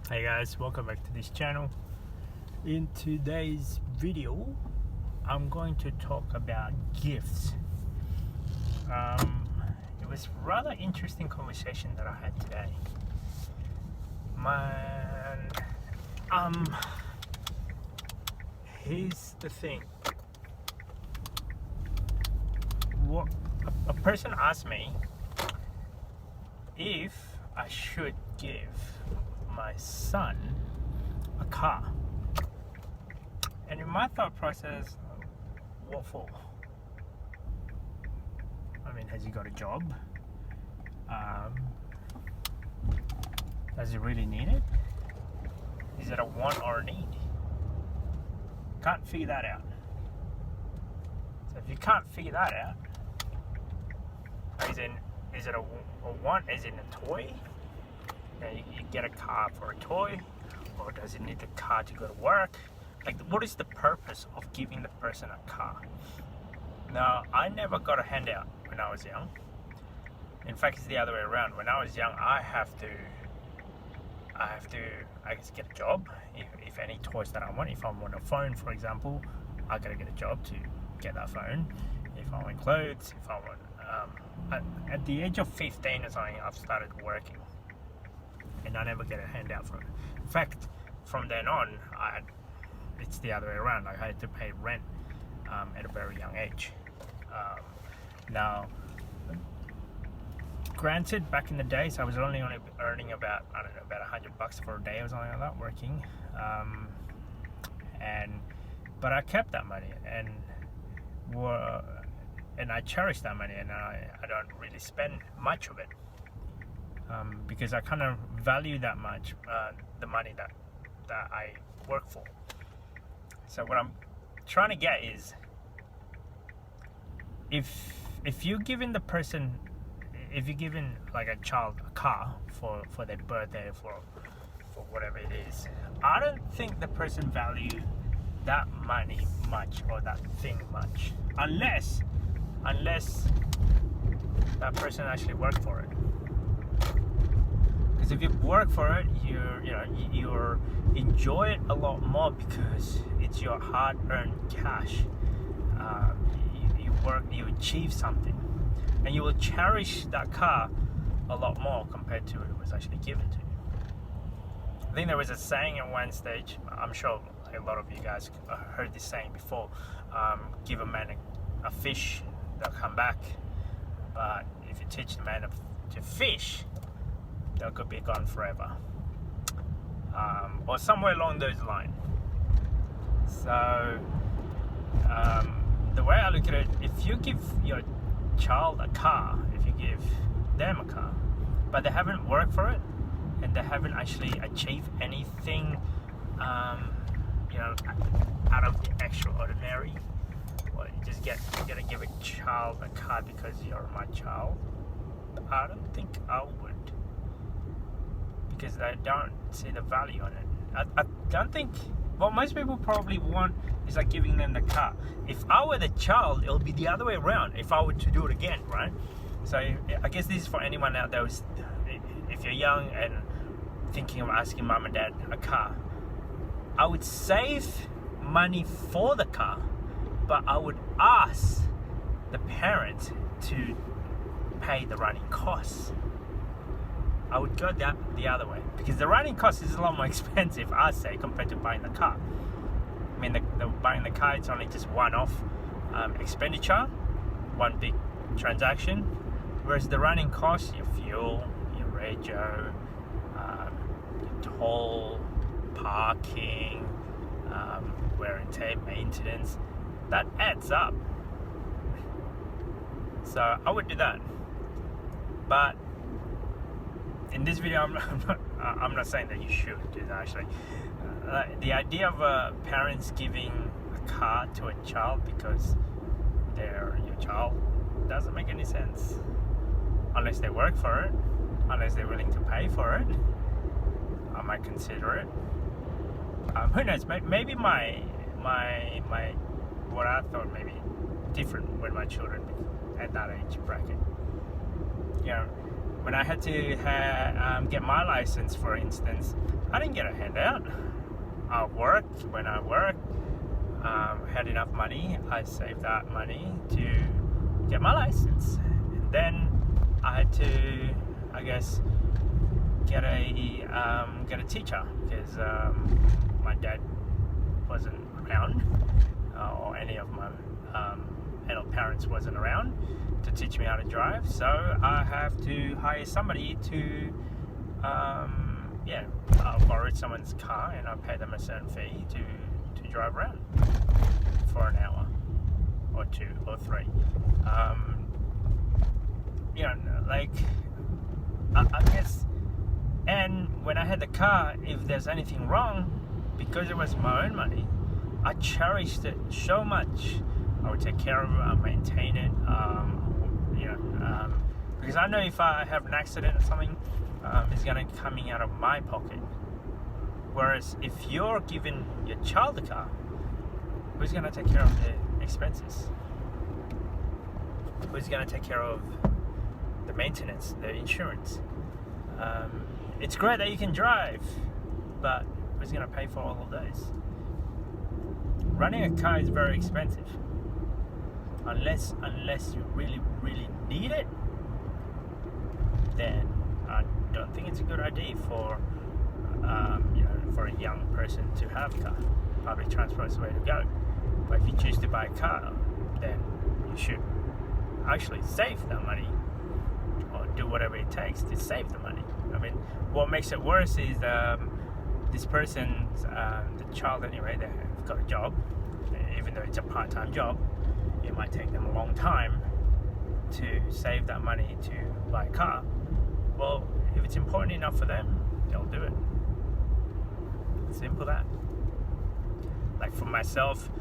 Hey guys, welcome back to this channel. In today's video, I'm going to talk about gifts. It was rather interesting conversation that I had today. Here's the thing. What a person asked me if I should give my son a car, and in my thought process, what for? I mean, has he got a job? Does he really need it? Is it a want or a need? Can't figure that out. So if you can't figure that out, is it a want? Is it a toy? You get a car for a toy, or does it need the car to go to work? Like, what is the purpose of giving the person a car? Now, I never got a handout when I was young. In fact, it's the other way around. When I was young, I have to I guess get a job. If any toys that I want, if I want a phone, for example, I gotta get a job to get that phone. If I want clothes, if I want at the age of 15 or something, I've started working, and I never get a handout from it. In fact, from then on, it's the other way around. I had to pay rent at a very young age. Now, granted, back in the days, I was only earning about $100 for a day or something like that, working, but I kept that money, and I cherish that money, and I don't really spend much of it. Because I kind of value that much the money that I work for. So what I'm trying to get is, if you're giving like a child a car for their birthday, for whatever it is, I don't think the person value that money much, or that thing much, unless that person actually worked for it. Because if you work for it, you enjoy it a lot more, because it's your hard-earned cash. You work, you achieve something, and you will cherish that car a lot more compared to it was actually given to you. I think there was a saying at one stage, I'm sure a lot of you guys heard this saying before, give a man a fish, they'll come back, but if you teach the man to fish, they could be gone forever, or somewhere along those lines. So the way I look at it, if you give your child a car, if you give them a car, but they haven't worked for it, and they haven't actually achieved anything out of the extraordinary, well, you're gonna give a child a car because you're my child, I don't think I would, because I don't see the value on it. I don't think what most people probably want is like giving them the car. If I were the child, it'll be the other way around if I were to do it again, right? So I guess this is for anyone out there who's, if you're young and thinking of asking mom and dad a car, I would save money for the car, but I would ask the parent to pay the running costs. I would go the other way, because the running cost is a lot more expensive, I say, compared to buying the car. I mean, buying the car, it's only just one-off expenditure, one big transaction, whereas the running costs, your fuel, your radio, your toll, parking, wear and tear, maintenance, that adds up. So I would do that. But in this video, I'm not saying that you should do that, actually. The idea of parents giving a car to a child because they're your child doesn't make any sense. Unless they work for it, unless they're willing to pay for it, I might consider it. Who knows? Maybe my what I thought may be different with my children at that age bracket. when I had to get my license, for instance, I didn't get a handout. I worked. When I worked, had enough money, I saved that money to get my license. And then I had to, I guess, get a teacher, because my dad wasn't around, or any of my adult parents wasn't around to teach me how to drive. So I have to hire somebody to I'll borrow someone's car and I'll pay them a certain fee to drive around for an hour or 2 or 3. Like I guess. And when I had the car, if there's anything wrong, because it was my own money, I cherished it so much. I would take care of it, I'd maintain it, because I know if I have an accident or something, it's going to coming out of my pocket. Whereas if you're giving your child a car, who's going to take care of the expenses? Who's going to take care of the maintenance, the insurance? It's great that you can drive, but who's going to pay for all of those? Running a car is very expensive, unless you really need it. Then I don't think it's a good idea for a young person to have a car. Public transport is the way to go. But if you choose to buy a car, then you should actually save that money, or do whatever it takes to save the money. I mean, what makes it worse is this person's the child anyway. They've got a job, even though it's a part-time job. It might take them a long time to save that money to buy a car. Well, if it's important enough for them, they'll do it. Simple that. Like for myself,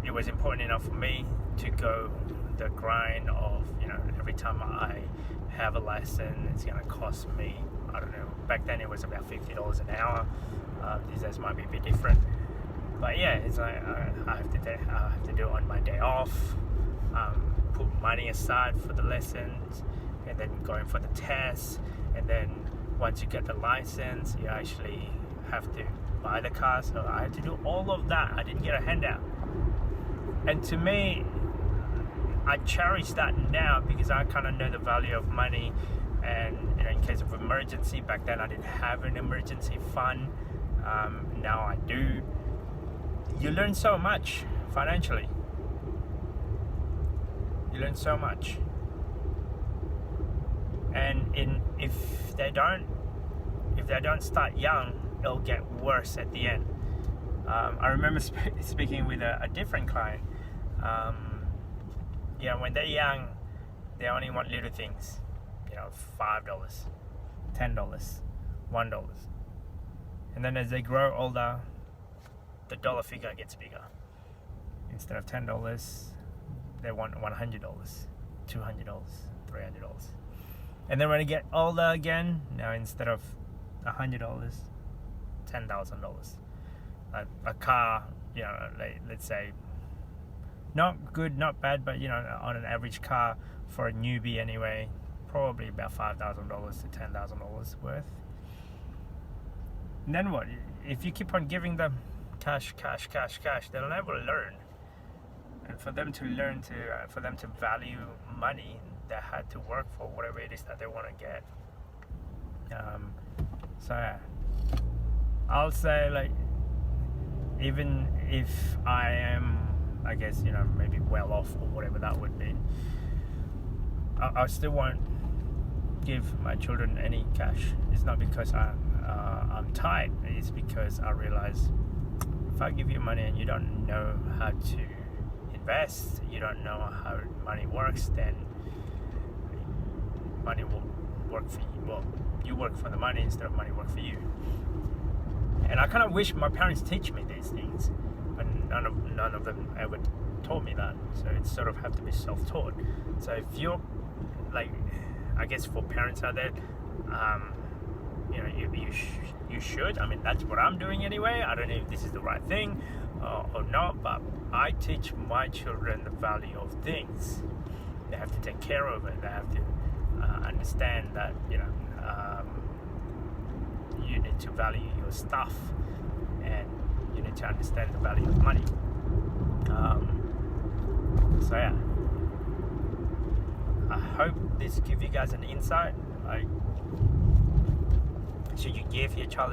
it was important enough for me to go the grind of, every time I have a license, it's going to cost me, I don't know, back then it was about $50 an hour. These days might be a bit different. But yeah, it's like I have to do it on my day off, put money aside for the lessons, and then going for the tests. And then once you get the license, you actually have to buy the car. So I had to do all of that. I didn't get a handout. And to me, I cherish that now because I kind of know the value of money. And in case of emergency, back then I didn't have an emergency fund. Now I do. You learn so much financially. You learn so much. And if they don't start young, it'll get worse at the end. I remember speaking with a different client. When they're young, they only want little things. $5, $10, $1. And then as they grow older, the dollar figure gets bigger. Instead of $10, they want $100, $200, $300. And then when you get older again, now instead of $100, $10,000. A car, let's say, not good, not bad, but on an average car for a newbie anyway, probably about $5,000 to $10,000 worth. And then what? If you keep on giving them cash, they'll never learn. And for them to learn for them to value money, they had to work for whatever it is that they want to get. So yeah, I'll say even if I am, I guess maybe well off or whatever that would be, I still won't give my children any cash. It's not because I'm tight. It's because I realize if I give you money and you don't know how to invest, you don't know how money works, then money will work for you. Well, you work for the money instead of money work for you. And I kind of wish my parents teach me these things, but none of them ever taught me that. So it sort of have to be self-taught. So if you're I guess for parents out there, you should. I mean, that's what I'm doing anyway. I don't know if this is the right thing or not, but I teach my children the value of things. They have to take care of it. They have to understand that, you know, you need to value your stuff, and you need to understand the value of money. So yeah, I hope this give you guys an insight. Like, should you give your child